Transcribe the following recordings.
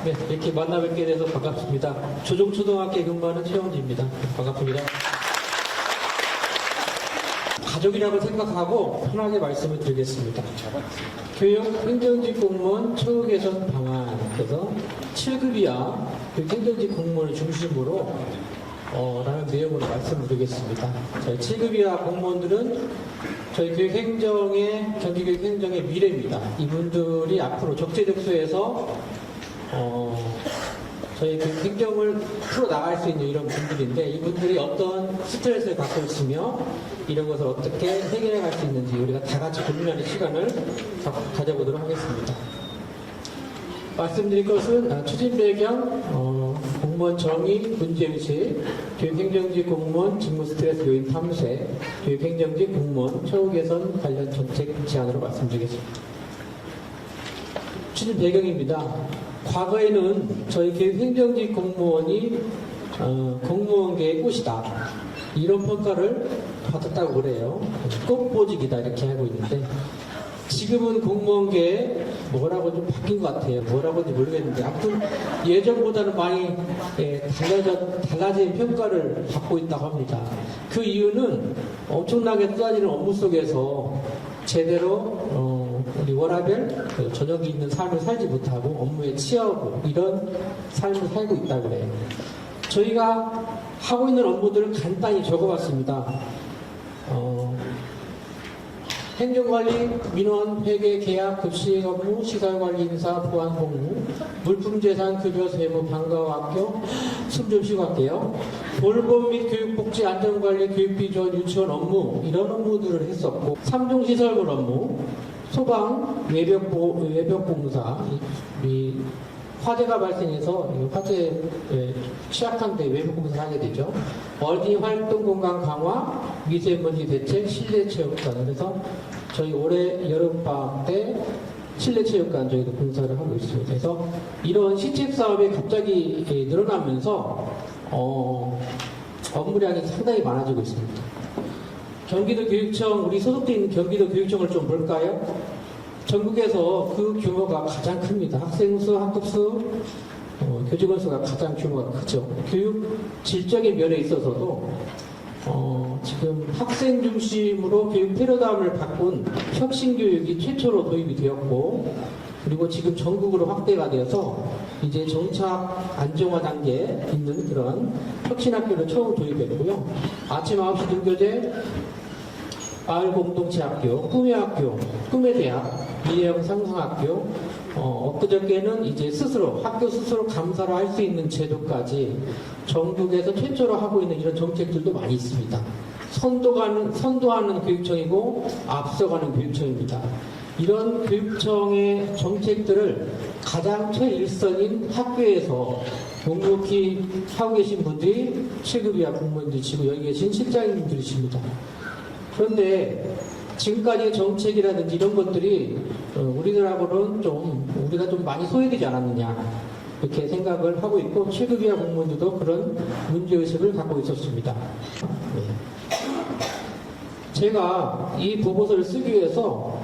네, 이렇게 만나 뵙게 돼서 반갑습니다. 조정초등학교에 근무하는 최영지입니다. 반갑습니다. 가족이라고 생각하고 편하게 말씀을 드리겠습니다. 교육 행정직 공무원 처우 개선 방안, 그래서 7급 이하 행정직 공무원을 중심으로 라는 내용으로 말씀을 드리겠습니다. 저희 7급 이하 공무원들은 저희 교육행정의, 경기교육행정의 미래입니다. 이분들이 앞으로 적재적소에서 저희 교육행정을 풀어나갈 수 있는 이런 분들인데, 이분들이 어떤 스트레스를 갖고 있으며 이런 것을 어떻게 해결해 갈 수 있는지 우리가 다 같이 고민하는 시간을 가져보도록 하겠습니다. 말씀드릴 것은 추진 배경, 공무원 정의, 문제의식, 교육행정직 공무원 직무 스트레스 요인 탐색, 교육행정직 공무원 처우 개선 관련 정책 제안으로 말씀드리겠습니다. 추진 배경입니다. 과거에는 저희 교육행정직 공무원이 공무원계의 꽃이다, 이런 평가를 받았다고 그래요. 꽃보직이다 이렇게 하고 있는데, 지금은 공무원계에 뭐라고 좀 바뀐 것 같아요. 뭐라고인지 모르겠는데, 아무튼 예전보다는 많이 달라진 평가를 받고 있다고 합니다. 그 이유는 엄청나게 쏟아지는 업무 속에서 제대로 우리 워라밸, 저녁이 있는 삶을 살지 못하고 업무에 취하고 이런 삶을 살고 있다고 그래요. 저희가 하고 있는 업무들을 간단히 적어봤습니다. 행정관리, 민원, 회계, 계약, 급식 업무, 시설관리, 인사, 보안, 공무, 물품재산, 급여, 세무, 방과후 학교, 숨 좀 쉬고 갈게요. 돌봄 및 교육복지, 안전관리, 교육비 지원, 유치원 업무, 이런 업무들을 했었고, 3종 시설물 업무, 소방, 외벽봉사, 이 화재가 발생해서 화재에 취약한 데 외벽봉사를 하게 되죠. 어린이 활동 공간 강화, 미세먼지 대책, 실내 체육관. 그래서 저희 올해 여름방학 때 실내 체육관 저희도 공사를 하고 있습니다. 그래서 이런 시책 사업이 갑자기 늘어나면서 업무량이 상당히 많아지고 있습니다. 경기도 교육청, 우리 소속돼 있는 경기도 교육청을 좀 볼까요? 전국에서 그 규모가 가장 큽니다. 학생 수, 학급 수, 교직원 수가 가장 규모가 크죠. 교육 질적인 면에 있어서도 지금 학생 중심으로 교육 패러다임을 바꾼 혁신 교육이 최초로 도입이 되었고, 그리고 지금 전국으로 확대가 되어서 이제 정착 안정화 단계에 있는 그런 혁신 학교를 처음 도입했고요. 아침 9시 등교제, 마을 공동체 학교, 꿈의 학교, 꿈의 대학, 미래형 상상학교, 엊그저께는 이제 학교 스스로 감사를 할 수 있는 제도까지 전국에서 최초로 하고 있는 이런 정책들도 많이 있습니다. 선도하는 교육청이고 앞서가는 교육청입니다. 이런 교육청의 정책들을 가장 최일선인 학교에서 묵묵히 하고 계신 분들이 7급 이하 공무원들이시고 여기 계신 실장님들이십니다. 그런데 지금까지의 정책이라든지 이런 것들이 우리들하고는 우리가 좀 많이 소외되지 않았느냐, 이렇게 생각을 하고 있고, 7급 이하 공무원들도 그런 문제의식을 갖고 있었습니다. 제가 이 보고서를 쓰기 위해서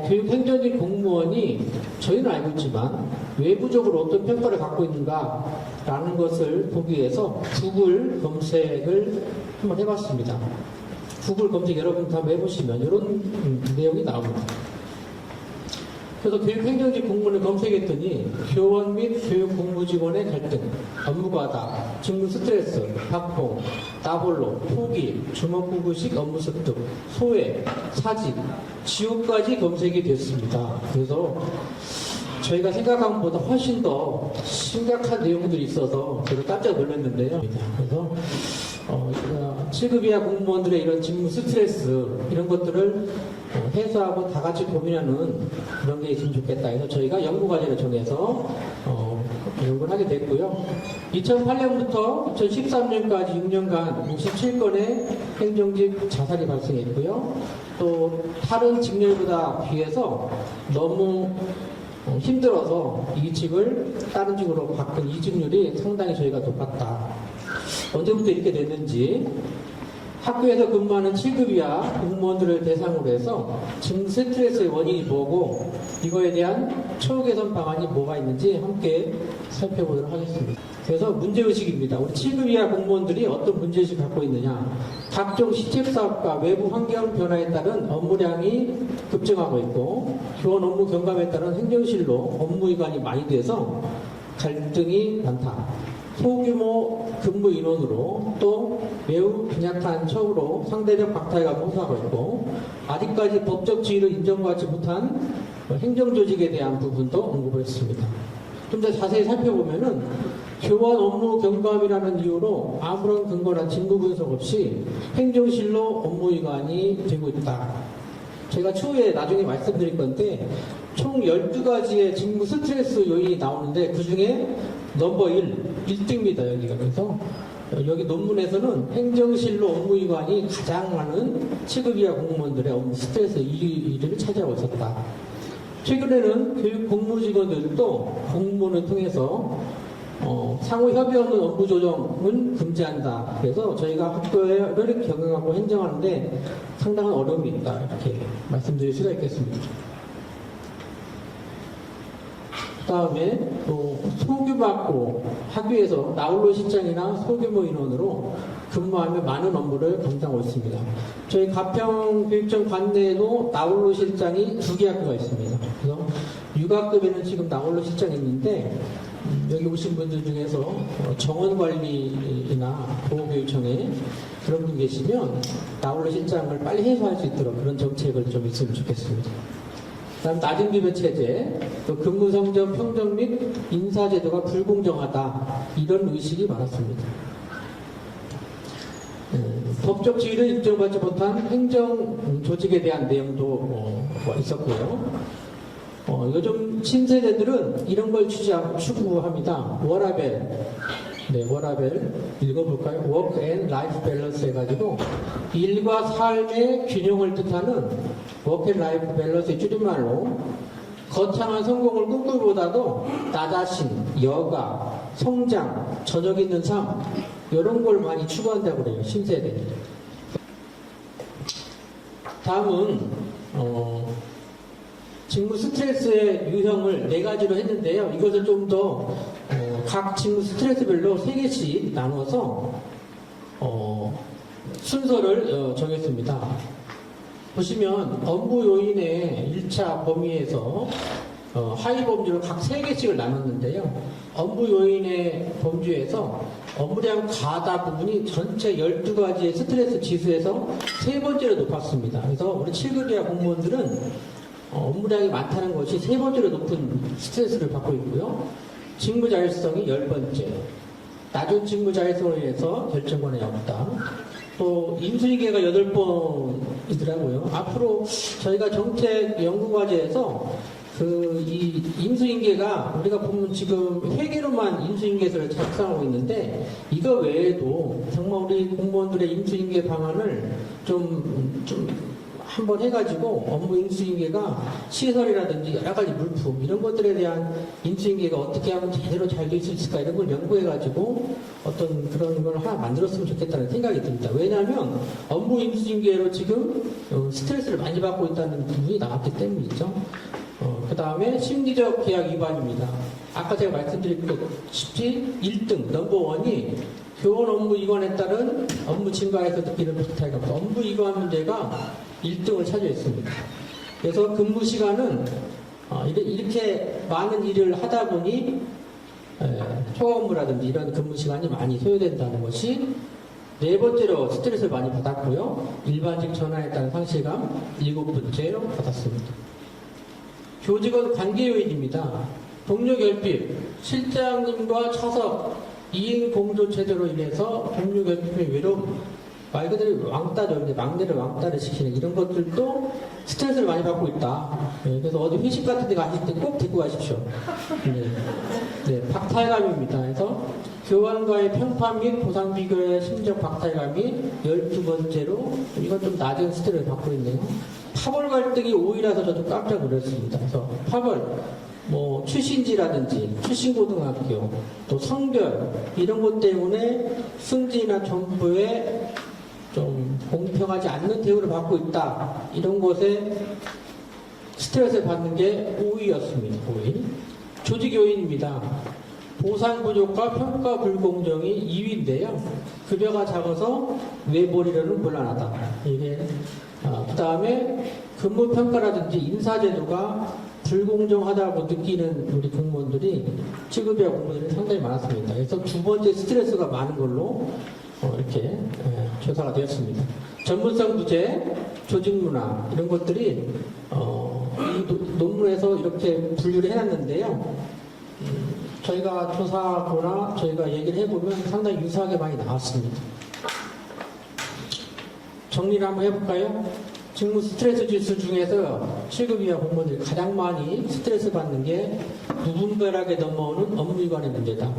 교육행정직 공무원이, 저희는 알고 있지만 외부적으로 어떤 평가를 갖고 있는가라는 것을 보기 위해서 구글 검색을 한번 해봤습니다. 구글 검색 여러분도 한번 해보시면 이런 내용이 나옵니다. 그래서 교육행정직 공무원을 검색했더니 교원 및 교육공무직원의 갈등, 업무 과다, 직무 스트레스, 학봉, 나홀로, 포기, 주먹구구식 업무 습득, 소외, 사직, 지옥까지 검색이 됐습니다. 그래서 저희가 생각한 것보다 훨씬 더 심각한 내용들이 있어서 제가 깜짝 놀랐는데요. 그래서 7급 이하 공무원들의 이런 직무 스트레스, 이런 것들을 해소하고 다 같이 고민하는 그런 게 있으면 좋겠다 해서 저희가 연구과제를 정해서 연구를 하게 됐고요. 2008년부터 2013년까지 6년간 57건의 행정직 자살이 발생했고요. 또 다른 직렬보다 비해서 너무 힘들어서 이직을 다른 직으로 바꾼 이직률이 상당히 저희가 높았다. 언제부터 이렇게 됐는지, 학교에서 근무하는 7급 이하 공무원들을 대상으로 해서 직무 스트레스의 원인이 뭐고 이거에 대한 처우 개선 방안이 뭐가 있는지 함께 살펴보도록 하겠습니다. 그래서 문제의식입니다. 우리 7급 이하 공무원들이 어떤 문제의식을 갖고 있느냐. 각종 시책사업과 외부 환경 변화에 따른 업무량이 급증하고 있고 교원 업무 경감에 따른 행정실로 업무 이관이 많이 돼서 갈등이 많다. 소규모 근무 인원으로 또 매우 빈약한 처우로 상대적 박탈감을 호소하고 있고 아직까지 법적 지위를 인정받지 못한 행정조직에 대한 부분도 언급을 했습니다. 좀 더 자세히 살펴보면은 교원 업무 경감이라는 이유로 아무런 근거나 직무 분석 없이 행정실로 업무 이관이 되고 있다. 제가 추후에 나중에 말씀드릴 건데 총 12가지의 직무 스트레스 요인이 나오는데 그 중에 넘버 1등입니다. 여기가. 그래서 여기 논문에서는 행정실로 업무 이관이 가장 많은 7급 이하 공무원들의 업무 스트레스 1위를 차지하고 있었다. 최근에는 교육 공무직원들도 공무원을 통해서 상호 협의 없는 업무 조정은 금지한다. 그래서 저희가 학교를 경영하고 행정하는데 상당한 어려움이 있다. 이렇게 말씀드릴 수가 있겠습니다. 그 다음에 또 소규모 학교에서 나홀로 실장이나 소규모 인원으로 근무하며 많은 업무를 감당하고 있습니다. 저희 가평교육청 관내에도 나홀로 실장이 2개 학교가 있습니다. 그래서 육아급에는 지금 나홀로 실장이 있는데 여기 오신 분들 중에서 정원관리나 보호교육청에 그런 분 계시면 나홀로 실장을 빨리 해소할 수 있도록 그런 정책을 좀 있으면 좋겠습니다. 다음 낮은 급여 체제, 또 근무 성적 평정 및 인사 제도가 불공정하다 이런 의식이 많았습니다. 법적 지위를 인정받지 못한 행정 조직에 대한 내용도 있었고요. 요즘 신세대들은 이런 걸 추구합니다. 워라벨. 네, 워라벨 읽어볼까요? Work and Life Balance 해가지고 일과 삶의 균형을 뜻하는 Work and Life Balance의 줄임말로 거창한 성공을 꿈꾸기보다도 나 자신, 여가, 성장, 저녁 있는 삶 이런 걸 많이 추구한다고 그래요. 신세대. 다음은 직무 스트레스의 유형을 4가지로 했는데요. 이것을 좀 더 각 직무 스트레스별로 3개씩 나눠서 순서를 정했습니다. 보시면 업무 요인의 1차 범위에서 하위 범주를 각 3개씩을 나눴는데요. 업무 요인의 범주에서 업무량 과다 부분이 전체 12가지의 스트레스 지수에서 3번째로 높았습니다. 그래서 우리 7급 이하 공무원들은 업무량이 많다는 것이 3번째로 높은 스트레스를 받고 있고요. 직무 자율성이 10번째. 낮은 직무 직무자율성에 의해서 결정권이 없다. 또 인수인계가 8번이더라고요. 앞으로 저희가 정책 연구과제에서 이 인수인계가 우리가 보면 지금 회계로만 인수인계서를 작성하고 있는데 이거 외에도 정말 우리 공무원들의 인수인계 방안을 좀 한번 해가지고 업무 인수인계가 시설이라든지 여러 가지 물품 이런 것들에 대한 인수인계가 어떻게 하면 제대로 잘 될 수 있을까 이런 걸 연구해가지고 어떤 그런 걸 하나 만들었으면 좋겠다는 생각이 듭니다. 왜냐하면 업무 인수인계로 지금 스트레스를 많이 받고 있다는 부분이 나왔기 때문이죠. 그 다음에 심리적 계약 위반입니다. 아까 제가 말씀드렸듯이 1등, 넘버1이 교원 업무 이관에 따른 업무 증가에서 느끼는 박탈감, 업무 이관 문제가 1등을 차지했습니다. 그래서 근무 시간은 이렇게 많은 일을 하다 보니 초과 업무라든지 이런 근무 시간이 많이 소요된다는 것이 4번째로 스트레스를 많이 받았고요. 일반직 전환에 따른 상실감 7번째로 받았습니다. 교직원 관계 요인입니다. 동료 결핍, 실장님과 차석, 2인 공조 체제로 인해서 동료 결핍의 외로움, 말 그대로 왕따죠. 막내를 왕따를 시키는 이런 것들도 스트레스를 많이 받고 있다. 그래서 어디 회식 같은 데 가실 때 꼭 데리고 가십시오. 박탈감입니다. 그래서 교관과의 평판 및 보상 비교의 심적 박탈감이 12번째로 이건 좀 낮은 스트레스를 받고 있네요. 파벌 갈등이 5위라서 저도 깜짝 놀랐습니다. 그래서 파벌, 출신지라든지 출신고등학교, 또 성별 이런 것 때문에 승진이나 정부에 좀 공평하지 않는 대우를 받고 있다. 이런 것에 스트레스를 받는 게 5위였습니다. 5위. 조직 요인입니다. 보상 부족과 평가 불공정이 2위인데요. 급여가 작아서 외벌이로는 곤란하다. 이게 그 다음에 근무 평가라든지 인사제도가 불공정하다고 느끼는 우리 공무원들이 취급이와 공무원들이 상당히 많았습니다. 그래서 두 번째 스트레스가 많은 걸로 이렇게 조사가 되었습니다. 전문성 부재, 조직 문화 이런 것들이 이 논문에서 이렇게 분류를 해놨는데요. 저희가 조사하거나 저희가 얘기를 해보면 상당히 유사하게 많이 나왔습니다. 정리를 한번 해볼까요? 직무 스트레스 지수 중에서 7급 이하 공무원들이 가장 많이 스트레스 받는 게 무분별하게 넘어오는 업무 위반의 문제다.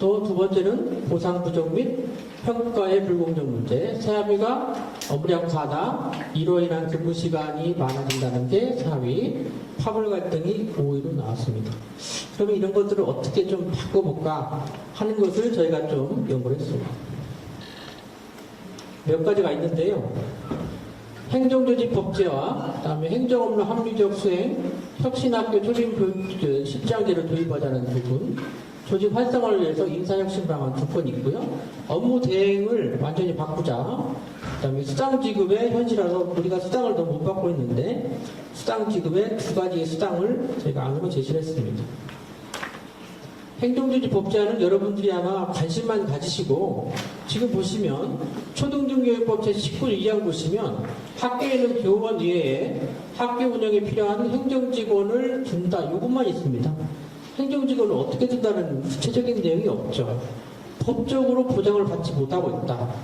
또 두 번째는 보상 부족 및 평가의 불공정 문제, 세합의가 무량하다, 이로 인한 근무 시간이 많아진다는 게 4위, 파벌 갈등이 5위로 나왔습니다. 그러면 이런 것들을 어떻게 좀 바꿔볼까 하는 것을 저희가 좀 연구를 했습니다. 몇 가지가 있는데요. 행정조직 법제화, 그다음에 행정업무 합리적 수행, 혁신학교 초빙교육 실장제를 도입하자는 부분, 조직 활성화를 위해서 인사혁신 방안 2건 있고요. 업무 대행을 완전히 바꾸자. 그다음에 수당 지급의 현실화로 우리가 수당을 너무 못 받고 있는데 수당 지급의 2가지의 수당을 저희가 안으로 제시를 했습니다. 행정조직 법제화는 여러분들이 아마 관심만 가지시고 지금 보시면 초등중교육법 제19 보시면 학교에는 교원 이외에 학교 운영에 필요한 행정직원을 준다. 이것만 있습니다. 행정직원을 어떻게 준다는 구체적인 내용이 없죠. 법적으로 보장을 받지 못하고 있다.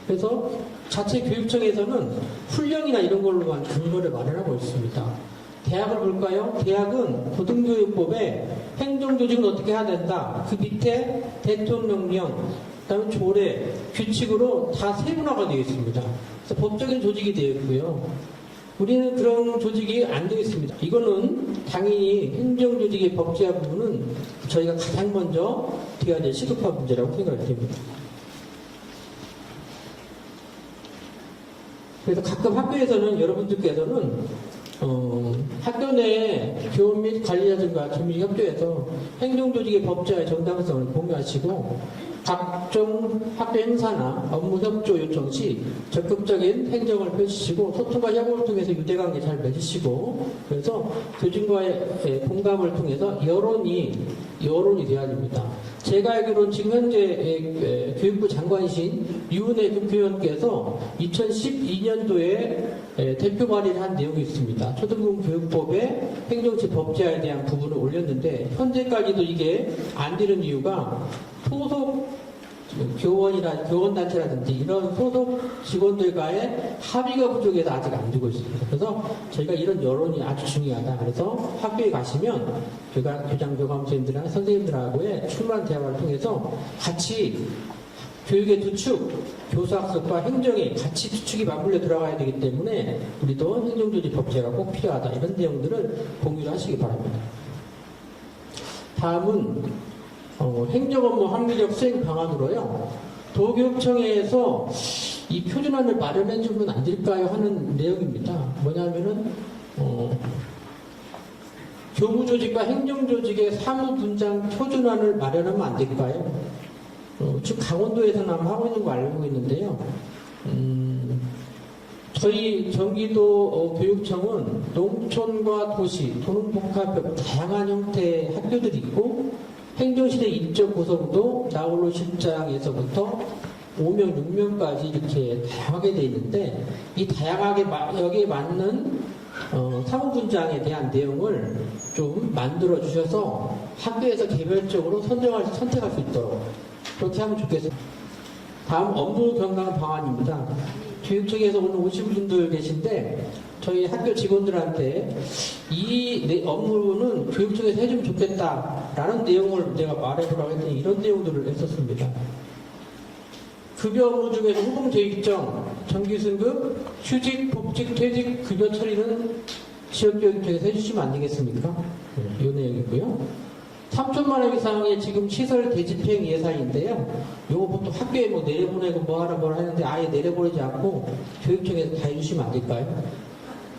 그래서 자체 교육청에서는 훈령이나 이런 걸로만 근거를 마련하고 있습니다. 대학을 볼까요? 대학은 고등교육법에 행정조직은 어떻게 해야 된다. 그 밑에 대통령령, 그다음에 조례, 규칙으로 다 세분화가 되어 있습니다. 그래서 법적인 조직이 되어 있고요. 우리는 그런 조직이 안 되어 있습니다. 이거는 당연히 행정조직의 법제화 부분은 저희가 가장 먼저 돼야 될 시급한 문제라고 생각이 됩니다. 그래서 가끔 학교에서는 여러분들께서는 학교 내 교원 및 관리자들과 긴밀히 협조해서 행정조직의 법제화의 정당성을 공유하시고 각종 학교 행사나 업무 협조 요청 시 적극적인 행정을 펼치시고 소통과 협업을 통해서 유대관계 잘 맺으시고 그래서 교직과의 공감을 통해서 여론이 돼야 됩니다. 제가 알기로는 지금 현재 교육부 장관이신 유은혜 국회의원께서 2012년도에 대표 발의를 한 내용이 있습니다. 초등교육법의 행정직 법제화에 대한 부분을 올렸는데 현재까지도 이게 안 되는 이유가 소속 교원단체라든지 이런 소속 직원들과의 합의가 부족해서 아직 안 되고 있습니다. 그래서 저희가 이런 여론이 아주 중요하다. 그래서 학교에 가시면 교장, 교감선생님들이나 선생님들하고의 충분한 대화를 통해서 같이 교육의 두축, 교수학습과 행정이 같이 두축이 맞물려 들어가야 되기 때문에 우리도 행정조직 법제가 꼭 필요하다. 이런 내용들을 공유를 하시기 바랍니다. 다음은 행정업무 합리적 수행 방안으로요. 도교육청에서 이 표준안을 마련해 주면 안 될까요? 하는 내용입니다. 뭐냐면은 교무조직과 행정조직의 사무분장 표준안을 마련하면 안 될까요? 지금 강원도에서는 아마 하고 있는 거 알고 있는데요. 저희 경기도 교육청은 농촌과 도시, 도농복합 다양한 형태의 학교들이 있고 행정시대 인적 구성도 나홀로 실장에서부터 5명, 6명까지 이렇게 다양하게 되어 있는데 이 다양하게 여기에 맞는 사무분장에 대한 내용을 좀 만들어 주셔서 학교에서 개별적으로 선택할 수 있도록 그렇게 하면 좋겠습니다. 다음 업무 경감 방안입니다. 교육청에서 오늘 오신 분들 계신데 저희 학교 직원들한테 이 업무는 교육청에서 해주면 좋겠다라는 내용을 내가 말해보라고 했더니 이런 내용들을 했었습니다. 급여 업무 중에서 후봉재익정, 정기승급, 휴직, 복직, 퇴직, 급여 처리는 지역교육청에서 해주시면 안 되겠습니까? 이 내용이고요. 3천만 원 이상의 지금 시설 대집행 예산인데요. 요거 보통 학교에 뭐 내려보내고 뭐하라 뭐라 하는데 아예 내려보내지 않고 교육청에서 다 해주시면 안 될까요?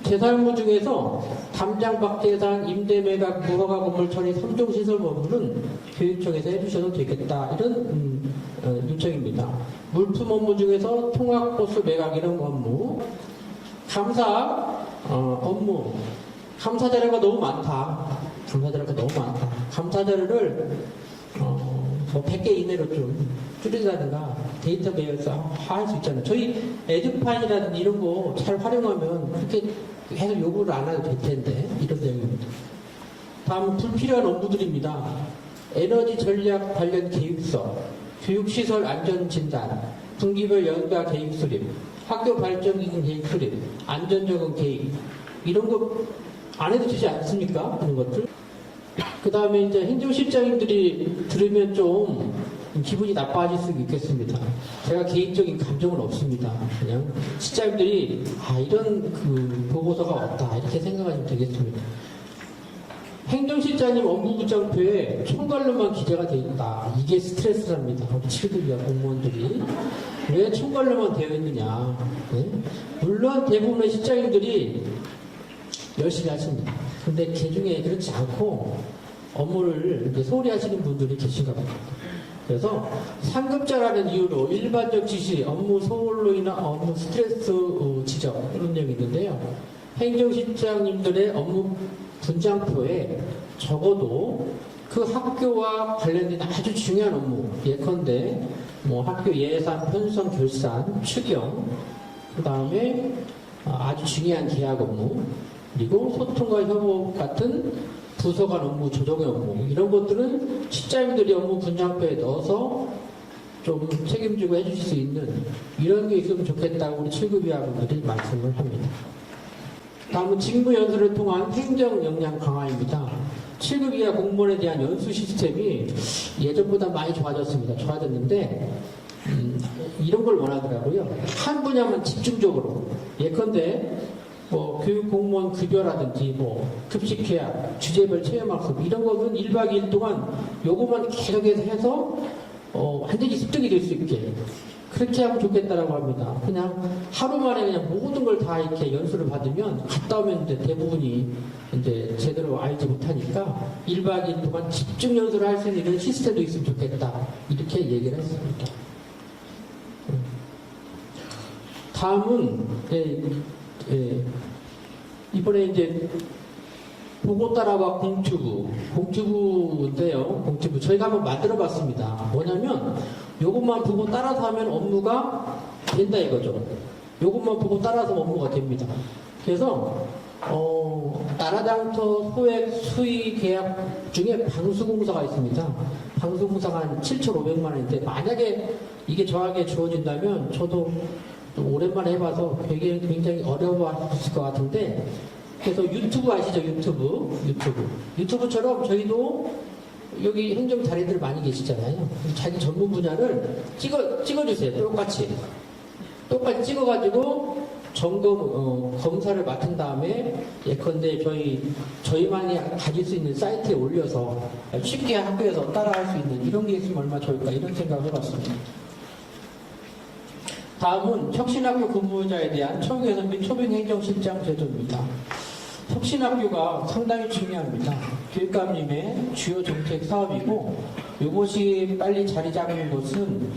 재사용무 중에서 담장 밖 예산, 임대 매각, 무허가 건물 처리 3종 시설 업무는 교육청에서 해주셔도 되겠다. 이런 요청입니다. 물품 업무 중에서 통학버스 매각 이런 업무, 감사 업무, 감사 자료가 너무 많다. 감사 자료가 너무 많다. 감사 자료를 뭐 100개 이내로 좀 줄이자든가 데이터베이스 할 수 있잖아요. 저희 에듀파인이라든지 이런 거 잘 활용하면 그렇게 해서 요구를 안 해도 될 텐데 이런 내용입니다. 다음은 불필요한 업무들입니다. 에너지 전략 관련 계획서, 교육시설 안전진단, 분기별 연가 계획 수립, 학교 발전 기금 계획 수립, 안전적응 계획 이런 거 안 해도 되지 않습니까? 이런 것들. 그 다음에 이제 행정실장님들이 들으면 좀 기분이 나빠질 수 있겠습니다. 제가 개인적인 감정은 없습니다. 그냥 실장님들이 이런 그 보고서가 왔다 이렇게 생각하시면 되겠습니다. 행정실장님 업무부장표에 총괄로만 기재가 되어 있다. 이게 스트레스랍니다. 우리 7급이야 공무원들이. 왜 총괄로만 되어 있느냐. 네? 물론 대부분의 실장님들이 열심히 하십니다. 근데 그 중에 그렇지 않고 업무를 이제 소홀히 하시는 분들이 계신가 봅니다. 그래서 상급자라는 이유로 일반적 지시, 업무 소홀로 인한 업무 스트레스 지적 이런 내용이 있는데요. 행정실장님들의 업무 분장표에 적어도 그 학교와 관련된 아주 중요한 업무, 예컨대 뭐 학교 예산, 편성, 결산, 추경, 그 다음에 아주 중요한 계약 업무, 그리고 소통과 협업 같은 부서 간 업무, 조정의 업무 이런 것들은 실장님들이 업무 분장표에 넣어서 좀 책임지고 해주실 수 있는 이런 게 있으면 좋겠다고 우리 7급 이하분들이 말씀을 합니다. 다음은 직무 연수를 통한 행정 역량 강화입니다. 7급 이하 공무원에 대한 연수 시스템이 예전보다 많이 좋아졌습니다. 좋아졌는데 이런 걸 원하더라고요. 한 분야만 집중적으로 예컨대 뭐 교육 공무원 급여라든지 뭐 급식 계약, 주제별 체험학습 이런 거는 1박 2일 동안 요거만 계속해서 해서 완전히 습득이 될 수 있게 그렇게 하면 좋겠다라고 합니다. 그냥 하루 만에 그냥 모든 걸 다 이렇게 연수를 받으면 갔다 오면 이제 대부분이 이제 제대로 알지 못하니까 1박 2일 동안 집중 연수를 할 수 있는 이런 시스템도 있으면 좋겠다. 이렇게 얘기를 했습니다. 다음은 이번에 이제 보고 따라와 공투부인데요. 공투부 저희가 한번 만들어 봤습니다. 뭐냐면 요것만 보고 따라서 하면 업무가 된다 이거죠. 요것만 보고 따라서 업무가 됩니다. 그래서 나라장터 소액 수의 계약 중에 방수공사가 있습니다. 방수공사가 한 7,500만 원인데 만약에 이게 저에게 주어진다면 저도 오랜만에 해봐서 굉장히 어려워하실 것 같은데 그래서 유튜브 아시죠? 유튜브처럼 저희도 여기 행정 자리들 많이 계시잖아요. 자기 전문 분야를 찍어주세요. 똑같이 찍어가지고 점검 검사를 맡은 다음에 예컨대 저희만이 가질 수 있는 사이트에 올려서 쉽게 학교에서 따라할 수 있는 이런 게 있으면 얼마나 좋을까 이런 생각을 해봤습니다. 다음은 혁신학교 근무자에 대한 초교개선 및 초빙행정실장 제도입니다. 혁신학교가 상당히 중요합니다. 교육감님의 주요 정책 사업이고 이것이 빨리 자리 잡는 것은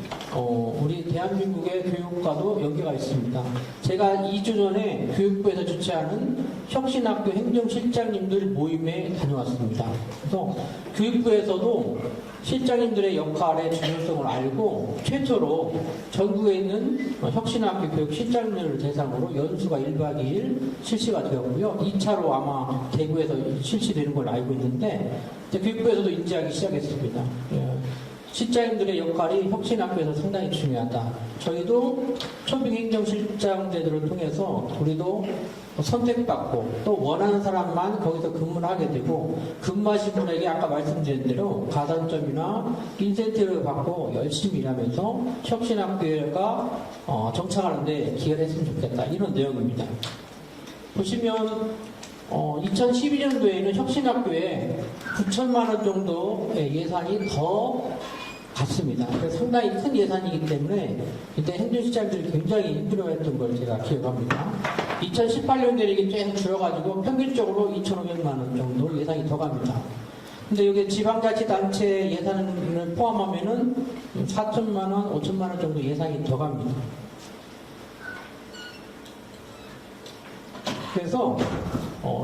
우리 대한민국의 교육과도 연계가 있습니다. 제가 2주 전에 교육부에서 주최하는 혁신학교 행정실장님들 모임에 다녀왔습니다. 그래서 교육부에서도 실장님들의 역할의 중요성을 알고 최초로 전국에 있는 혁신학교 교육 실장님들을 대상으로 연수가 1박 2일 실시가 되었고요. 2차로 아마 대구에서 실시되는 걸 알고 있는데 교육부에서도 인지하기 시작했습니다. 실장님들의 역할이 혁신학교에서 상당히 중요하다. 저희도 초빙행정실장제도를 통해서 우리도 선택받고 또 원하는 사람만 거기서 근무를 하게 되고 근무하신 분에게 아까 말씀드린 대로 가산점이나 인센티브를 받고 열심히 일하면서 혁신학교가 정착하는 데 기여를 했으면 좋겠다. 이런 내용입니다. 보시면 2012년도에는 혁신학교에 9천만 원 정도의 예산이 더 갔습니다. 그래서 상당히 큰 예산이기 때문에 이때 행정시장들이 굉장히 힘들어했던 걸 제가 기억합니다. 2018년도에 이게 쭉 줄어가지고 평균적으로 2,500만 원 정도 예산이 더 갑니다. 근데 여기 지방자치단체 예산을 포함하면은 4천만 원, 5천만 원 정도 예산이 더 갑니다. 그래서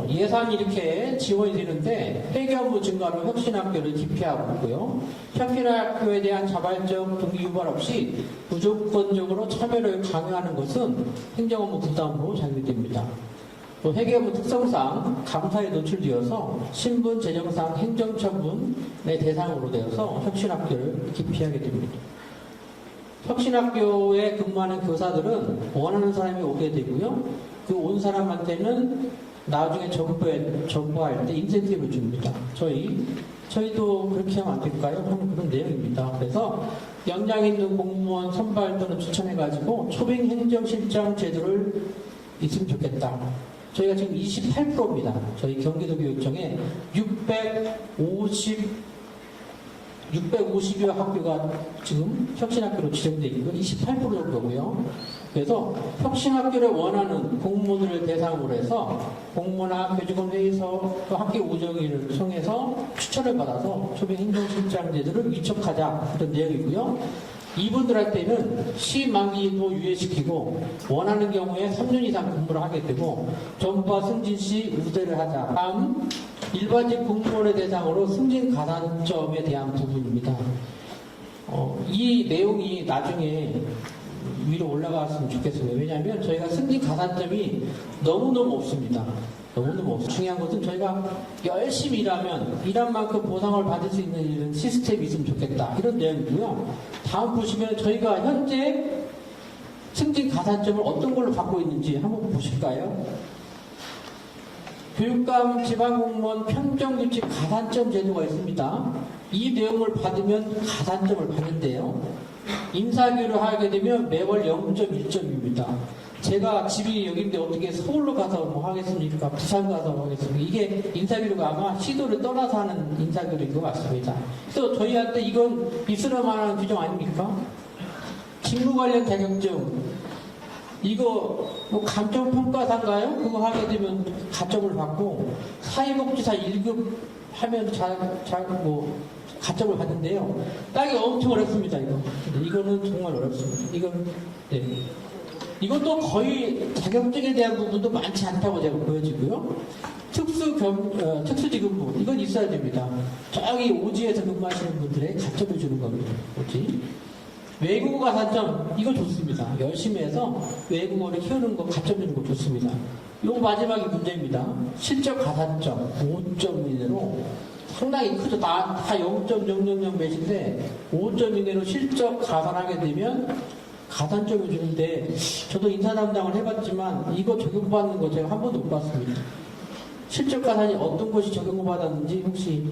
예산이 이렇게 지원이 되는데 회계 업무 증가로 혁신학교를 기피하고 있고요. 혁신학교에 대한 자발적 동기 유발 없이 무조건적으로 참여를 강요하는 것은 행정업무 부담으로 작용됩니다. 또 회계 업무 특성상 감사에 노출되어서 신분, 재정상 행정처분의 대상으로 되어서 혁신학교를 기피하게 됩니다. 혁신학교에 근무하는 교사들은 원하는 사람이 오게 되고요. 그 온 사람한테는 나중에 정부할 때 인센티브를 줍니다. 저희도 그렇게 하면 안 될까요? 하는 그런 내용입니다. 그래서 역량 있는 공무원 선발 또는 추천해가지고 초빙 행정실장 제도를 있으면 좋겠다. 저희가 지금 28%입니다. 저희 경기도교육청에 650여 학교가 지금 혁신학교로 지정되어 있고 28% 정도고요. 그래서 혁신학교를 원하는 공무원들을 대상으로 해서 공무원학 교직원 회의서 또 학교 우정위를 통해서 추천을 받아서 초빙 행정실장 제도를 위촉하자 그런 내용이고요. 이분들한테는 시만기도 유예시키고 원하는 경우에 3년 이상 근무를 하게 되고 전부와 승진 시 우대를 하자. 다음 일반직 공무원의 대상으로 승진 가산점에 대한 부분입니다. 이 내용이 나중에 위로 올라갔으면 좋겠습니다. 왜냐하면 저희가 승진 가산점이 너무너무 없습니다. 너무너무 없습니다. 중요한 것은 저희가 열심히 일한 만큼 보상을 받을 수 있는 이런 시스템이 있으면 좋겠다. 이런 내용이고요. 다음 보시면 저희가 현재 승진 가산점을 어떤 걸로 받고 있는지 한번 보실까요? 교육감 지방공무원 평정규칙 가산점 제도가 있습니다. 이 내용을 받으면 가산점을 받는데요. 인사교육을 하게 되면 매월 0.1점입니다. 제가 집이 여기인데 어떻게 서울로 가서 뭐 하겠습니까? 부산 가서 하겠습니까? 이게 인사교육가 아마 시도를 떠나서 하는 인사교육인 것 같습니다. 그래서 저희한테 이건 있을 만한 규정 아닙니까? 직무 관련 자격증, 이거 뭐 감정평가사인가요? 그거 하게 되면 가점을 받고 사회복지사 1급 하면 가점을 받는데요. 따기 엄청 어렵습니다. 이거는 정말 어렵습니다. 이것도 거의 자격증에 대한 부분도 많지 않다고 제가 보여지고요. 특수지급부 이건 있어야 됩니다. 저기 오지에서 근무하시는 분들의 가점을 주는 겁니다. 오지. 외국어 가산점 이거 좋습니다. 열심히 해서 외국어를 키우는 거 가점 주는 거 좋습니다. 요 마지막이 문제입니다. 실적 가산점 5점 이내로 상당히 크죠. 다 0.000 몇인데 5점 이내로 실적 가산하게 되면 가산점을 주는데 저도 인사 담당을 해봤지만 이거 적용받는 거 제가 한 번도 못 봤습니다. 실적 가산이 어떤 것이 적용받았는지 혹시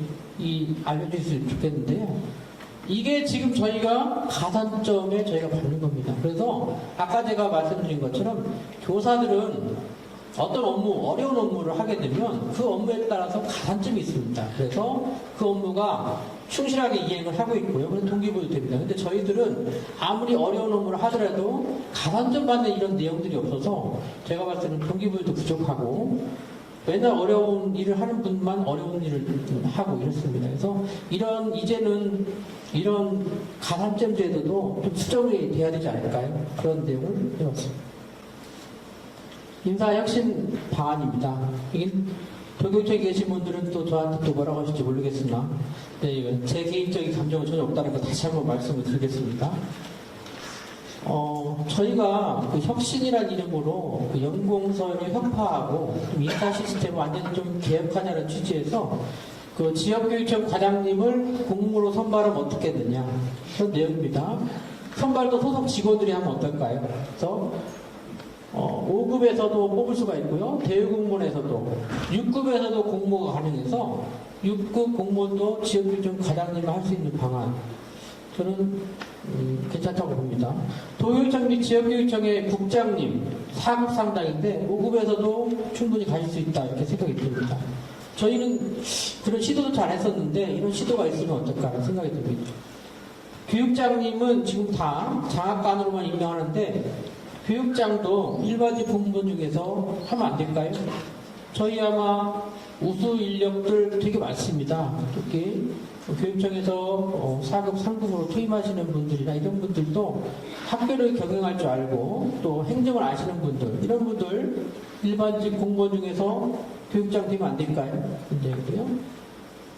알려주셨으면 좋겠는데요. 이게 지금 저희가 가산점에 저희가 받는 겁니다. 그래서 아까 제가 말씀드린 것처럼 교사들은 어떤 어려운 업무를 하게 되면 그 업무에 따라서 가산점이 있습니다. 그래서 그 업무가 충실하게 이행을 하고 있고요. 그래서 동기부여도 됩니다. 근데 저희들은 아무리 어려운 업무를 하더라도 가산점 받는 이런 내용들이 없어서 제가 봤을 때는 동기부여도 부족하고 맨날 어려운 일을 하는 분만 어려운 일을 하고 이렇습니다. 그래서 이제는 이런 가산점 제도도 좀 수정이 돼야 되지 않을까요? 그런 내용을 해봤습니다. 인사혁신 방안입니다. 도교육청에 계신 분들은 또 저한테 또 뭐라고 하실지 모르겠으나 제 개인적인 감정은 전혀 없다는 거 다시 한번 말씀을 드리겠습니다. 저희가 그 혁신이라는 이름으로 그 연공서를 혁파하고 인사 시스템을 완전히 좀 개혁하자는 취지에서 그 지역교육청 과장님을 공무로 선발하면 어떻게 되냐 그런 내용입니다. 선발도 소속 직원들이 하면 어떨까요? 그래서 5급에서도 뽑을 수가 있고요. 대외공무원에서도 6급에서도 공모가 가능해서 6급 공무원도 지역교육청 과장님을 할 수 있는 방안. 저는 괜찮다고 봅니다. 도교육청 및 지역교육청의 국장님 4급 상당인데 5급에서도 충분히 가실 수 있다 이렇게 생각이 듭니다. 저희는 그런 시도도 잘 했었는데 이런 시도가 있으면 어떨까 생각이 듭니다. 교육장님은 지금 다 장학관으로만 임명하는데 교육장도 일반직 공무원 중에서 하면 안 될까요? 저희 아마 우수 인력들 되게 많습니다. 특히 교육청에서 4급, 3급으로 퇴임하시는 분들이나 이런 분들도 학교를 경영할 줄 알고 또 행정을 아시는 분들, 이런 분들 일반직 공무원 중에서 교육장 되면 안 될까요? 문제고요.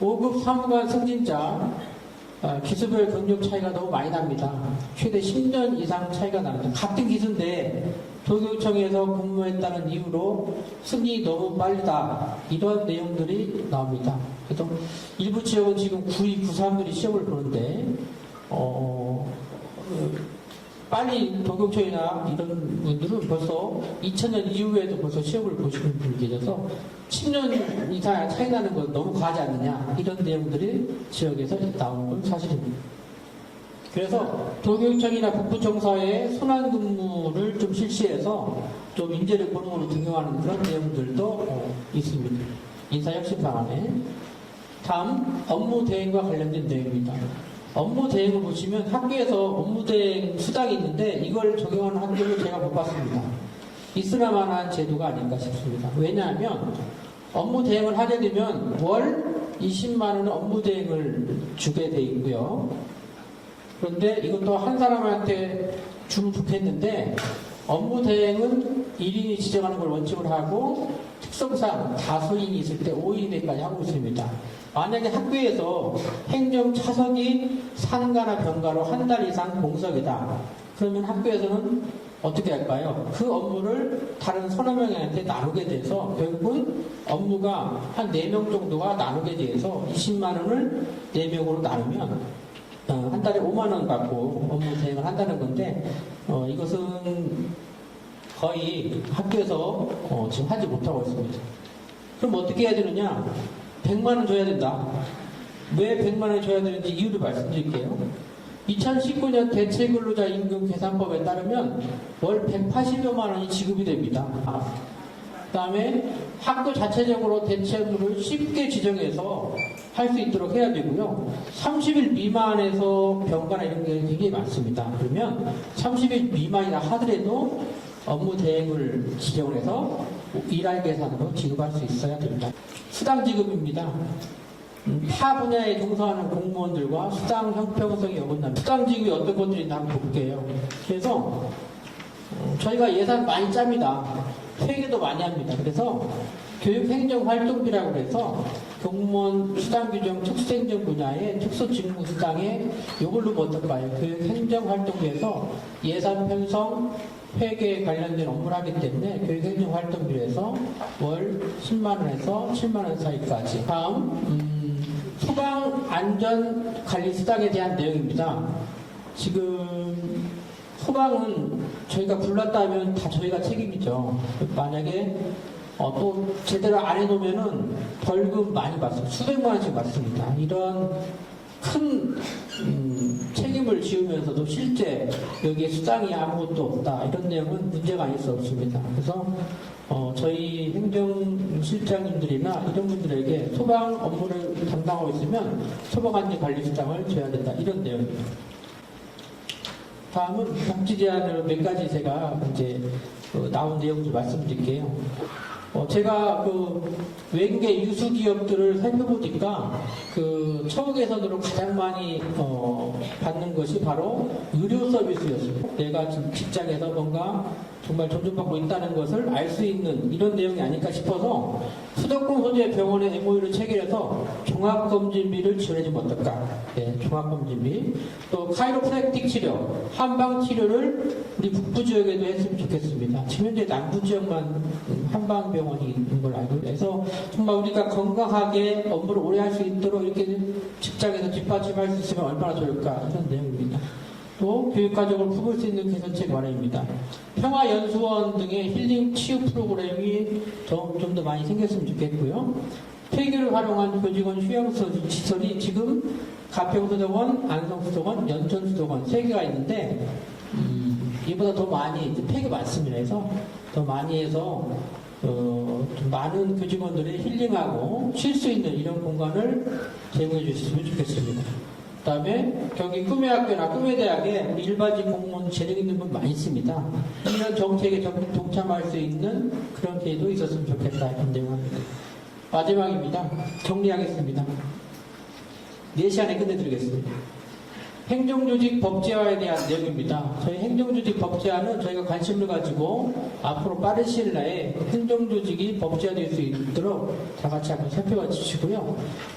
5급 사무관 승진자 기수별 경력 차이가 너무 많이 납니다. 최대 10년 이상 차이가 납니다. 같은 기수인데 도교육청에서 근무했다는 이유로 승진이 너무 빠르다. 이런 내용들이 나옵니다. 그래서 일부 지역은 지금 9.2, 9.3들이 시험을 보는데 빨리 도교육청이나 이런 분들은 벌써 2000년 이후에도 벌써 시험을 보시는 분이 계셔서 10년 이상 차이 나는 건 너무 과하지 않느냐 이런 내용들이 지역에서 나오는 건 사실입니다. 그래서 도교육청이나 북부청사의 순환근무를 좀 실시해서 좀 인재를 고용으로 등용하는 그런 내용들도 있습니다. 인사혁신 방안에. 다음 업무 대행과 관련된 내용입니다. 업무 대행을 보시면 학교에서 업무 대행 수당이 있는데 이걸 적용하는 학교를 제가 못 봤습니다. 있으나마나 제도가 아닌가 싶습니다. 왜냐하면 업무 대행을 하게 되면 월 20만 원 업무 대행을 주게 돼 있고요. 그런데 이것도 한 사람한테 주면 좋겠는데 업무 대행은 1인이 지정하는 걸 원칙으로 하고 특성상 다수인이 있을 때 5인까지 하고 있습니다. 만약에 학교에서 행정 차석이 상가나 병가로 한 달 이상 공석이다. 그러면 학교에서는 어떻게 할까요? 그 업무를 다른 서너 명한테 나누게 돼서 결국은 업무가 한 4명 정도가 나누게 돼서 20만 원을 4명으로 나누면 한 달에 5만 원 받고 업무 대행을 한다는 건데 이것은 거의 학교에서 지금 하지 못하고 있습니다. 그럼 어떻게 해야 되느냐? 100만 원 줘야 된다. 왜 100만 원 줘야 되는지 이유를 말씀드릴게요. 2019년 대체근로자 임금 계산법에 따르면 월 180여만 원이 지급이 됩니다. 그 다음에 학교 자체적으로 대체부를 쉽게 지정해서 할 수 있도록 해야 되고요. 30일 미만에서 병가나 이런 게 굉장히 많습니다. 그러면 30일 미만이라 하더라도 업무 대행을 지정을 해서 일할 계산으로 지급할 수 있어야 됩니다. 수당 지급입니다. 타 분야에 종사하는 공무원들과 수당 형평성이 어긋납니다. 수당 지급이 어떤 것들이 있나 한번 볼게요. 그래서 저희가 예산 많이 짭니다. 회계도 많이 합니다. 그래서 교육행정활동비라고 해서 공무원 수당 규정 특수행정 분야의 특수직무수당에 이걸로 뭐 어떨까요? 교육행정활동비에서 예산 편성 회계에 관련된 업무를 하기 때문에 교육행정활동비에서 월 10만 원에서 7만 원 사이까지. 다음 소방안전관리수당에 대한 내용입니다. 지금 소방은 저희가 불났다 하면 다 저희가 책임이죠. 만약에 또 제대로 안 해놓으면은 벌금 많이 받습니다. 수백만 원씩 받습니다. 이런 큰 책임을 지우면서도 실제 여기에 수당이 아무것도 없다. 이런 내용은 문제가 아닐 수 없습니다. 그래서 저희 행정실장님들이나 이런 분들에게 소방 업무를 담당하고 있으면 소방안전관리수당을 줘야 된다. 이런 내용입니다. 다음은 복지 제안으로 몇 가지 제가 이제 나온 내용들 말씀드릴게요. 제가 외국의 유수 기업들을 살펴보니까 처우 개선으로 가장 많이 받는 것이 바로 의료 서비스였습니다. 내가 지금 직장에서 뭔가 정말 존중받고 있다는 것을 알 수 있는 이런 내용이 아닐까 싶어서 수도권 소재 병원의 MOU를 체결해서 종합검진비를 지원해주면 어떨까? 네, 종합검진비. 또 카이로프랙틱 치료, 한방 치료를 우리 북부 지역에도 했으면 좋겠습니다. 지금 현재 남부 지역만 한방병원이 있는 걸 알고 있어서 정말 우리가 건강하게 업무를 오래 할 수 있도록 이렇게 직장에서 뒷받침할 수 있으면 얼마나 좋을까? 이런 내용입니다. 또 교육가족을 품을 수 있는 개선책 마련입니다. 평화연수원 등의 힐링 치유 프로그램이 좀 더 많이 생겼으면 좋겠고요. 폐기를 활용한 교직원 휴양시설이 지금 가평수도원, 안성수도원, 연천수도원 3개가 있는데 이보다 더 많이 팩이 많습니다. 그래서 더 많이 해서 좀 많은 교직원들이 힐링하고 쉴 수 있는 이런 공간을 제공해 주셨으면 좋겠습니다. 그 다음에 경기 꿈의학교나 꿈의대학에 우리 일반직 공무원 재능 있는 분 많이 있습니다. 이런 정책에 적극 동참할 수 있는 그런 기회도 있었으면 좋겠다 이런 내용입니다. 마지막입니다. 정리하겠습니다. 4시 안에 끝내드리겠습니다. 행정조직 법제화에 대한 내용입니다. 저희 행정조직 법제화는 저희가 관심을 가지고 앞으로 빠른 시일 내에 행정조직이 법제화될 수 있도록 다 같이 한번 살펴봐 주시고요.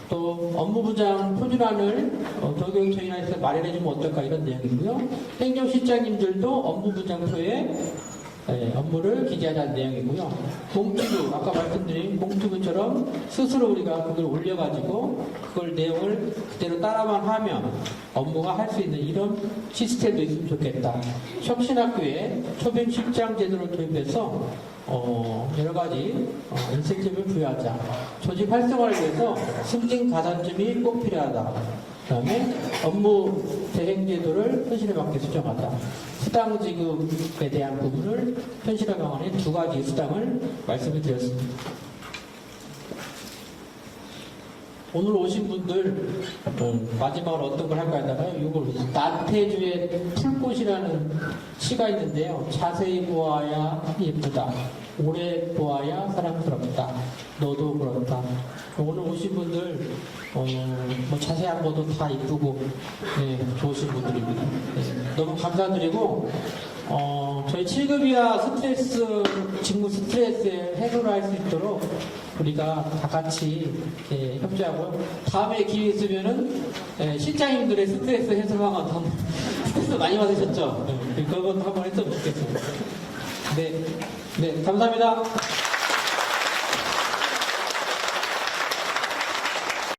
또 업무부장 표준안을 도교육청이나 마련해주면 어떨까 이런 내용이고요. 행정실장님들도 업무부장표에 업무를 기재하자는 내용이고요. 공투부, 아까 말씀드린 공투부처럼 스스로 우리가 그걸 올려가지고 그걸 내용을 그대로 따라만 하면 업무가 할 수 있는 이런 시스템도 있으면 좋겠다. 혁신학교에 초빙 실장 제도를 도입해서 여러 가지 인센티브를 부여하자. 조직 활성화를 위해서 승진 가산점이 꼭 필요하다. 그 다음에 업무 대행 제도를 현실화하게 수정하다. 수당 지급에 대한 부분을 현실화 방안에 2가지 수당을 말씀을 드렸습니다. 오늘 오신 분들 마지막으로 어떤 걸 할까 하다가 이걸 나태주의 풀꽃이라는 시가 있는데요. 자세히 보아야 예쁘다. 오래 보아야 사랑스럽다. 너도 그렇다. 오늘 오신 분들 뭐 자세한 것도 다 이쁘고 좋으신 분들입니다. 너무 감사드리고 저희 7급 이하 스트레스 직무 스트레스 해소를 할 수 있도록 우리가 다 같이 협조하고 다음에 기회 있으면은 실장님들의 스트레스 해소 방안 한번 스트레스 많이 받으셨죠? 그건 한번 했으면 좋겠습니다. 네, 감사합니다.